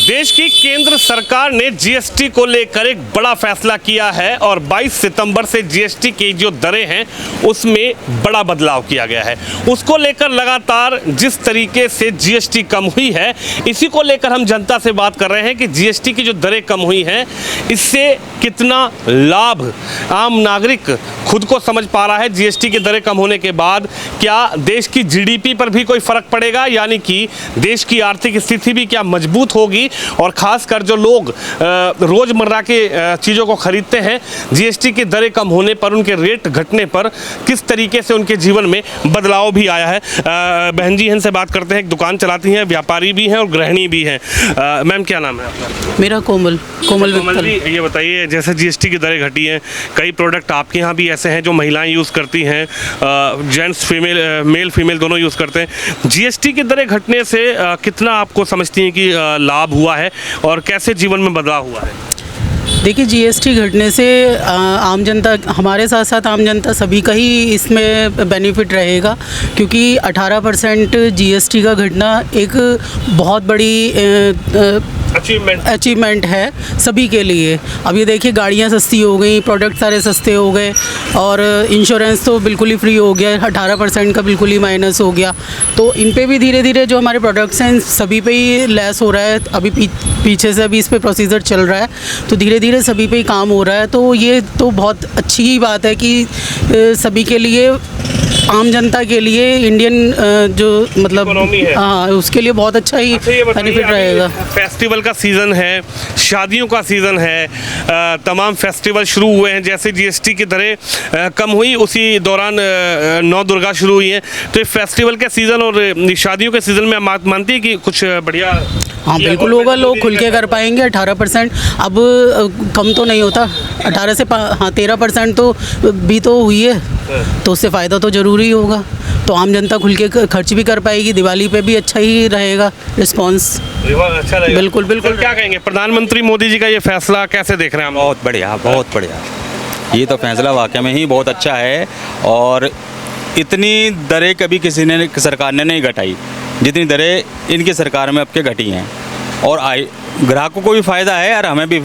देश की केंद्र सरकार ने जीएसटी को लेकर एक बड़ा फैसला किया है और 22 सितंबर से जीएसटी की जो दरें हैं उसमें बड़ा बदलाव किया गया है। उसको लेकर लगातार जिस तरीके से जीएसटी कम हुई है, इसी को लेकर हम जनता से बात कर रहे हैं कि जीएसटी की जो दरें कम हुई हैं इससे कितना लाभ आम नागरिक खुद को समझ पा रहा है। जीएसटी की दरें कम होने के बाद क्या देश की जीडीपी पर भी कोई फर्क पड़ेगा, यानी कि देश की आर्थिक स्थिति भी क्या मजबूत होगी, और खासकर जो लोग रोजमर्रा के चीज़ों को खरीदते हैं, जीएसटी की दरें कम होने पर, उनके रेट घटने पर किस तरीके से उनके जीवन में बदलाव भी आया है। बहन जी इनसे बात करते हैं, एक दुकान चलाती हैं, व्यापारी भी हैं और गृहिणी भी हैं। मैम क्या नाम है आपका? मेरा कोमल जी ये बताइए, जैसे जीएसटी की दरें घटी हैं, कई प्रोडक्ट आपके यहाँ भी ऐसे हैं जो महिलाएं यूज़ करती हैं, जेंट्स फीमेल मेल फीमेल दोनों यूज़ करते हैं। जीएसटी की दरें घटने से कितना आपको समझती हैं कि लाभ हुआ है और कैसे जीवन में बदलाव हुआ है? देखिए, जीएसटी घटने से आम जनता, हमारे साथ साथ आम जनता सभी का ही इसमें बेनिफिट रहेगा, क्योंकि 18% जीएसटी का घटना एक बहुत बड़ी अचीवमेंट है सभी के लिए। अब ये देखिए, गाड़ियाँ सस्ती हो गई, प्रोडक्ट सारे सस्ते हो गए और इंश्योरेंस तो बिल्कुल ही फ्री हो गया, 18% का बिल्कुल ही माइनस हो गया। तो इन पे भी धीरे धीरे जो हमारे प्रोडक्ट्स हैं सभी पे ही लेस हो रहा है। अभी पीछे से अभी इस पे प्रोसीजर चल रहा है, तो धीरे धीरे सभी पे ही काम हो रहा है। तो ये तो बहुत अच्छी ही बात है कि सभी के लिए, आम जनता के लिए, इंडियन जो मतलब हाँ, उसके लिए बहुत अच्छा ही बेनिफिट रहेगा। फेस्टिवल का सीज़न है, शादियों का सीज़न है, तमाम फेस्टिवल शुरू हुए हैं। जैसे जीएसटी की दरें कम हुई, उसी दौरान नौ दुर्गा शुरू हुई है। तो ये फेस्टिवल के सीज़न और शादियों के सीज़न में आप मानती है कि कुछ बढ़िया? हाँ बिल्कुल होगा, लोग खुल के कर पाएंगे। 18% अब कम तो नहीं होता, 18 से 13% तो भी तो हुई है, तो उससे फ़ायदा तो ज़रूरी होगा। तो आम जनता खुल के खर्च भी कर पाएगी, दिवाली पे भी अच्छा ही रहेगा रिस्पांस, अच्छा रहेगा। बिल्कुल बिल्कुल। क्या कहेंगे, प्रधानमंत्री मोदी जी का ये फैसला कैसे देख रहे हैं? बहुत बढ़िया, बहुत बढ़िया। ये तो फैसला वाकई में ही बहुत अच्छा है, और इतनी दरें कभी किसी ने, सरकार ने नहीं घटाई जितनी दरें इनकी सरकार में अब के घटी हैं। और ग्राहकों को भी फ़ायदा है, और हमें भी,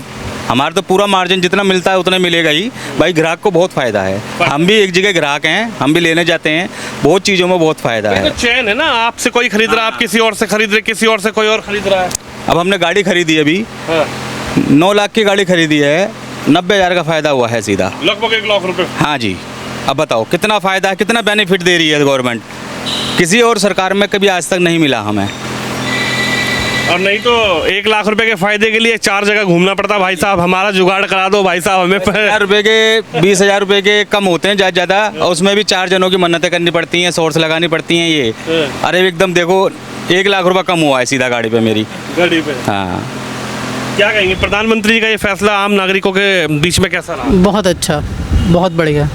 हमारा तो पूरा मार्जिन जितना मिलता है उतना मिलेगा ही भाई। ग्राहक को बहुत फ़ायदा है, हम भी एक जगह ग्राहक हैं, हम भी लेने जाते हैं, बहुत चीज़ों में बहुत फ़ायदा है। तो चैन है ना, आपसे कोई खरीद रहा है, आप किसी और से खरीद रहे, किसी और से कोई और खरीद रहा है। अब हमने गाड़ी खरीदी अभी, 9 लाख की गाड़ी खरीदी है, 90,000 का फ़ायदा हुआ है सीधा, लगभग 1 लाख रुपये। हाँ जी। अब बताओ कितना फ़ायदा है, कितना बेनिफिट दे रही है गवर्नमेंट, किसी और सरकार में कभी आज तक नहीं मिला हमें। और नहीं तो 1 लाख रुपए के फायदे के लिए 4 जगह घूमना पड़ता। भाई साहब हमारा जुगाड़ करा दो, भाई साहब हमें 10,000 रुपये के 20,000 रुपये के कम होते हैं ज़्यादा, और उसमें भी 4 जनों की मन्नतें करनी पड़ती हैं, सोर्स लगानी पड़ती हैं। ये अरे एकदम देखो 1 लाख रुपये कम हुआ है सीधा गाड़ी पे, मेरी गाड़ी पे। हाँ, क्या कहेंगे, प्रधानमंत्री जी का ये फैसला आम नागरिकों के बीच में कैसा रहा? बहुत अच्छा, बहुत बढ़िया,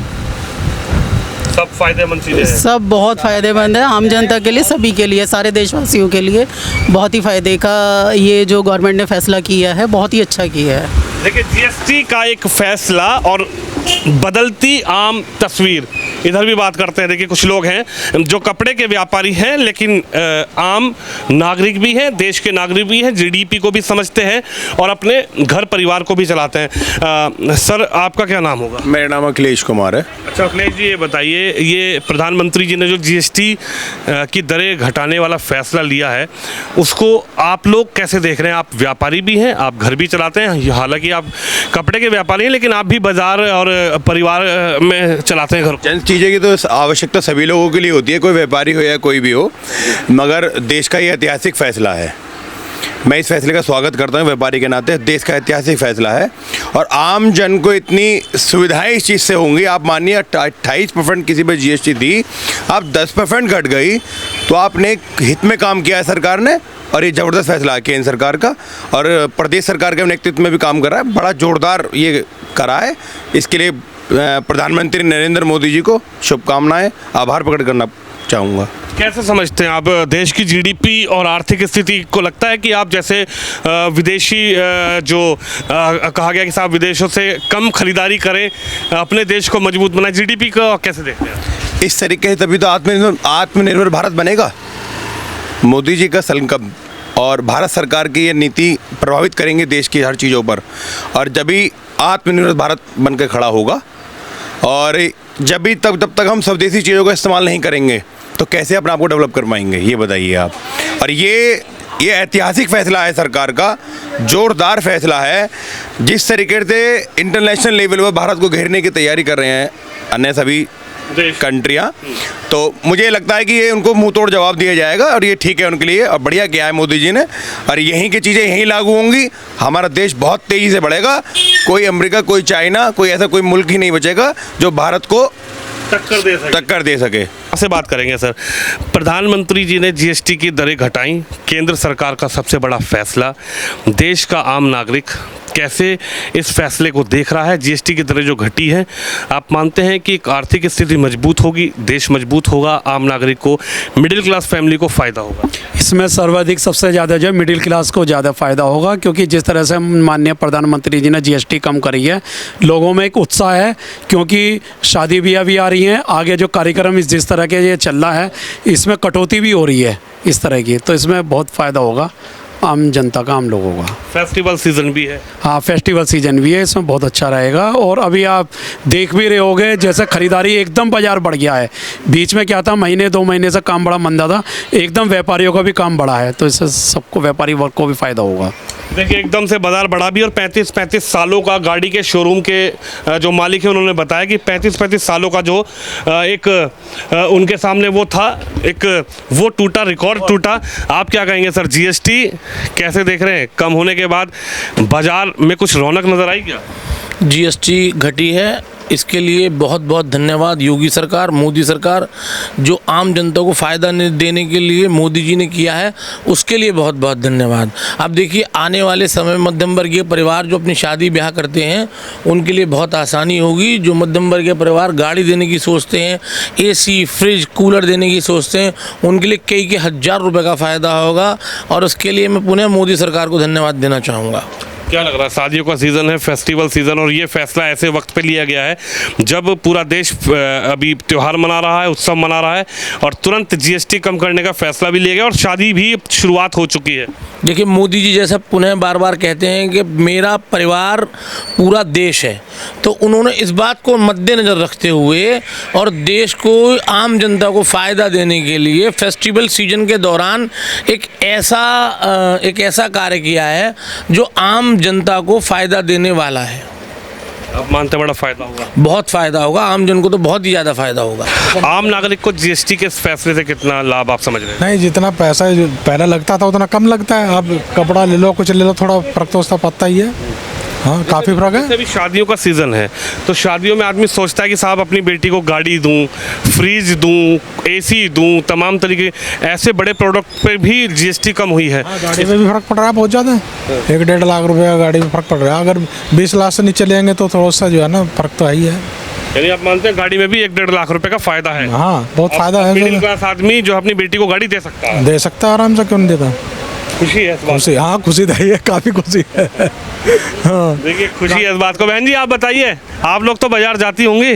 सब फायदेमंद चीज़ें हैं। सब बहुत फ़ायदेमंद है आम जनता के लिए, सभी के लिए, सारे देशवासियों के लिए बहुत ही फ़ायदे का ये जो गवर्नमेंट ने फैसला किया है, बहुत ही अच्छा किया है। देखिए, जीएसटी का एक फैसला और बदलती आम तस्वीर, इधर भी बात करते हैं। देखिए, कुछ लोग हैं जो कपड़े के व्यापारी हैं, लेकिन आम नागरिक भी हैं, देश के नागरिक भी हैं, जीडीपी को भी समझते हैं और अपने घर परिवार को भी चलाते हैं। सर आपका क्या नाम होगा? मेरा नाम अखिलेश कुमार है। अच्छा अखिलेश जी, ये बताइए, ये प्रधानमंत्री जी ने जो जीएसटी की दरें घटाने वाला फैसला लिया है, उसको आप लोग कैसे देख रहे हैं? आप व्यापारी भी हैं, आप घर भी चलाते हैं, हालांकि आप कपड़े के व्यापारी हैं, लेकिन आप भी बाजार और परिवार में चलाते हैं घर। चंद चीज़ें की तो आवश्यकता सभी लोगों के लिए होती है, कोई व्यापारी हो या कोई भी हो, मगर देश का ये ऐतिहासिक फैसला है। मैं इस फैसले का स्वागत करता हूँ व्यापारी के नाते। देश का ऐतिहासिक फैसला है और आम जन को इतनी सुविधाएं इस चीज़ से होंगी। आप मानिए 28% किसी पर जीएसटी थी, अब 10% घट गई, तो आपने हित में काम किया है सरकार ने, और ये ज़बरदस्त फैसला है केंद्र सरकार का, और प्रदेश सरकार के नेतृत्व में भी काम कर रहा है, बड़ा जोरदार ये करा है। इसके लिए प्रधानमंत्री नरेंद्र मोदी जी को शुभकामनाएं, आभार प्रकट करना चाहूँगा। कैसे समझते हैं आप देश की जीडीपी और आर्थिक स्थिति को? लगता है कि आप जैसे विदेशी जो कहा गया कि साहब विदेशों से कम खरीदारी करें, अपने देश को मजबूत बनाएं, जीडीपी को कैसे देखते हैं? इस तरीके से तभी तो आत्मनिर्भर भारत बनेगा। मोदी जी का और भारत सरकार की ये नीति प्रभावित करेंगे देश की हर चीज़ों पर, और जब भी आत्मनिर्भर भारत बन के खड़ा होगा, और जब भी तब तक हम स्वदेशी चीज़ों का इस्तेमाल नहीं करेंगे तो कैसे अपने आप को डेवलप कर पाएंगे, ये बताइए आप। और ये ऐतिहासिक फैसला है सरकार का, जोरदार फैसला है। जिस तरीके से इंटरनेशनल लेवल पर भारत को घेरने की तैयारी कर रहे हैं अन्य सभी कंट्रियाँ, तो मुझे लगता है कि ये उनको मुंह तोड़ जवाब दिया जाएगा, और ये ठीक है उनके लिए, और बढ़िया किया है मोदी जी ने। और यहीं की चीज़ें यहीं लागू होंगी, हमारा देश बहुत तेज़ी से बढ़ेगा। कोई अमेरिका, कोई चाइना, कोई ऐसा कोई मुल्क ही नहीं बचेगा जो भारत को टक्कर दे सके। से बात करेंगे सर, प्रधानमंत्री जी ने जीएसटी की दरें घटाई, केंद्र सरकार का सबसे बड़ा फैसला, देश का आम नागरिक कैसे इस फैसले को देख रहा है? जीएसटी की दरें जो घटी है, आप मानते हैं कि एक आर्थिक स्थिति मजबूत होगी, देश मजबूत होगा, आम नागरिक को, मिडिल क्लास फैमिली को फ़ायदा होगा? इसमें सर्वाधिक सबसे ज़्यादा जो है मिडिल क्लास को ज़्यादा फ़ायदा होगा, क्योंकि जिस तरह से माननीय प्रधानमंत्री जी ने जीएसटी कम करी है, लोगों में एक उत्साह है, क्योंकि शादी ब्याह भी आ रही हैं, आगे जो कार्यक्रम जिस तरह के ये चल रहा है इसमें कटौती भी हो रही है इस तरह की, तो इसमें बहुत फ़ायदा होगा आम जनता का, आम लोगों का। फेस्टिवल सीजन भी है। हाँ, फेस्टिवल सीजन भी है, इसमें बहुत अच्छा रहेगा। और अभी आप देख भी रहे होगे जैसे ख़रीदारी एकदम बाज़ार बढ़ गया है। बीच में क्या था, महीने 2 महीने से काम बड़ा मंदा था, एकदम व्यापारियों का भी काम बढ़ा है, तो इससे सबको, व्यापारी वर्ग को भी फ़ायदा होगा। देखिए एकदम से बाजार बढ़ा भी, और 35 सालों का गाड़ी के शोरूम के जो मालिक हैं उन्होंने बताया कि 35 सालों का जो एक उनके सामने वो था, एक वो टूटा, रिकॉर्ड टूटा। आप क्या कहेंगे सर, जीएसटी कैसे देख रहे हैं? कम होने के बाद बाजार में कुछ रौनक नज़र आई क्या? जीएसटी घटी है, इसके लिए बहुत बहुत धन्यवाद योगी सरकार, मोदी सरकार, जो आम जनता को फ़ायदा देने के लिए मोदी जी ने किया है, उसके लिए बहुत बहुत धन्यवाद। अब देखिए आने वाले समय मध्यम वर्गीय परिवार जो अपनी शादी ब्याह करते हैं उनके लिए बहुत आसानी होगी। जो मध्यम वर्गीय परिवार गाड़ी देने की सोचते हैं, एसी, फ्रिज, कूलर देने की सोचते हैं, उनके लिए कई हज़ार रुपये का फ़ायदा होगा, और उसके लिए मैं पुनः मोदी सरकार को धन्यवाद देना चाहूँगा। क्या लग रहा है, शादियों का सीज़न है, फेस्टिवल सीज़न, और ये फैसला ऐसे वक्त पे लिया गया है जब पूरा देश अभी त्यौहार मना रहा है, उत्सव मना रहा है, और तुरंत जीएसटी कम करने का फैसला भी लिया गया, और शादी भी शुरुआत हो चुकी है। देखिए मोदी जी जैसा पुनः बार बार कहते हैं कि मेरा परिवार पूरा देश है, तो उन्होंने इस बात को मद्देनज़र रखते हुए और देश को, आम जनता को फ़ायदा देने के लिए फेस्टिवल सीजन के दौरान एक ऐसा कार्य किया है जो आम जनता को फ़ायदा देने वाला है। आप मानते हैं बड़ा फ़ायदा होगा? बहुत फ़ायदा होगा, आम जन को तो बहुत ही ज़्यादा फ़ायदा होगा। आम नागरिक को जीएसटी के इस फैसले से कितना लाभ आप समझ रहे हैं? नहीं, जितना पैसा पहले लगता था उतना कम लगता है। अब कपड़ा ले लो, कुछ ले लो, थोड़ा फर्क तो उसका पता ही है। हाँ, काफ़ी फर्क है। अभी शादियों का सीज़न है, तो शादियों में आदमी सोचता है कि साहब अपनी बेटी को गाड़ी दूं, फ्रिज दूं, एसी दूं, तमाम तरीके ऐसे बड़े प्रोडक्ट पे भी जीएसटी कम हुई है। गाड़ी में भी फर्क पड़ रहा है बहुत ज़्यादा। 1-1.5 लाख रुपए का गाड़ी में फ़र्क पड़ रहा है। अगर 20 लाख से नीचे लेंगे तो थोड़ा सा जो है ना फ़र्क तो है ही है। यानी आप मानते हैं गाड़ी में भी 1-1.5 लाख रुपए का फ़ायदा है? हाँ, बहुत फ़ायदा है। मिडिल क्लास आदमी जो अपनी बेटी को गाड़ी दे सकता है, दे सकता है आराम से, क्यों नहीं देता। खुशी है इस बात? खुशी, हाँ खुशी तो है, काफ़ी खुशी है। हाँ, देखिए खुशी है इस बात को। बहन जी आप बताइए, आप लोग तो बाजार जाती होंगी,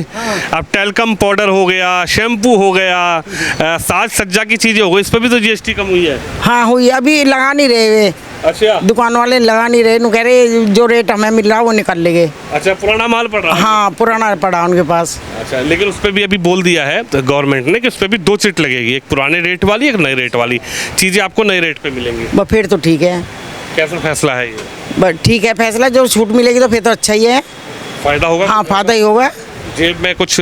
अब टेलकम पाउडर हो गया, शैम्पू हो गया, साज सज्जा की चीज़ें हो गई, इस पर भी तो जीएसटी कम हुई है? हाँ हुई, अभी लगा नहीं रहे वे। अच्छा, दुकान वाले लगा नहीं रहे, कह रहे जो रेट हमें मिल रहा है वो निकल लेंगे। अच्छा, पुराना माल पड़ रहा है? हाँ, पुराना पड़ा उनके पास। अच्छा, लेकिन उस पर भी अभी बोल दिया है तो गवर्नमेंट ने कि उस पर भी 2 चिट लगेगी, एक पुराने रेट वाली, एक नए रेट वाली। चीज़ें आपको नए रेट पे मिलेंगी। बस फिर तो ठीक है। कैसा फैसला है ये? बस ठीक है फैसला, जो छूट मिलेगी तो फिर तो अच्छा ही है। फायदा होगा? हाँ, फायदा ही होगा। जेब में कुछ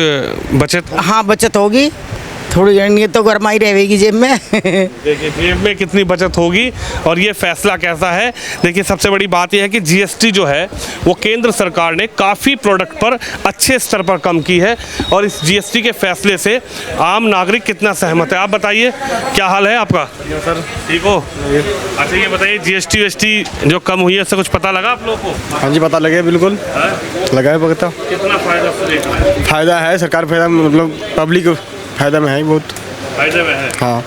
बचत? हाँ, बचत होगी थोड़ी, ये तो गरमाई रहेगी जेब में। देखिए जेब में कितनी बचत होगी, और ये फैसला कैसा है। देखिए सबसे बड़ी बात यह है कि जीएसटी जो है वो केंद्र सरकार ने काफ़ी प्रोडक्ट पर अच्छे स्तर पर कम की है, और इस जीएसटी के फैसले से आम नागरिक कितना सहमत है? आप बताइए, क्या हाल है आपका? सर ठीक हो? अच्छा ये बताइए, जीएसटी जो कम हुई है उससे कुछ पता लगा आप लोगों को? हाँ जी, पता लगे, बिल्कुल लगा है पता। कितना फ़ायदा? फ़ायदा है, सरकार फायदा, मतलब पब्लिक फ़ायदा में है, बहुत फायदे में है। हाँ।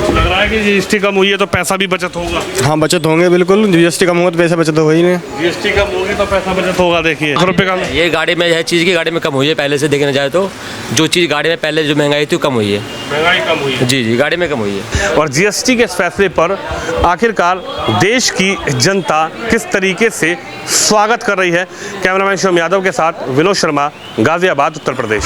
लग रहा है कि जीएसटी कम हुई है तो पैसा भी बचत होगा। हाँ बचत होंगे बिल्कुल, जीएसटी कम होगा तो पैसा बचत होगा ही नहीं। जीएसटी कम होगी तो पैसा बचत होगा। देखिए रुपये का ये गाड़ी में हर चीज़ की गाड़ी में कम हुई है पहले से देखने जाए तो। जो चीज़ गाड़ी में पहले जो महंगाई थी वो कम हुई है। महंगाई कम हुई है। जी गाड़ी में कम हुई है। और जीएसटी के इस फैसले पर आखिरकार देश की जनता किस तरीके से स्वागत कर रही है। कैमरामैन शिवम यादव के साथ विनोद शर्मा, गाजियाबाद, उत्तर प्रदेश।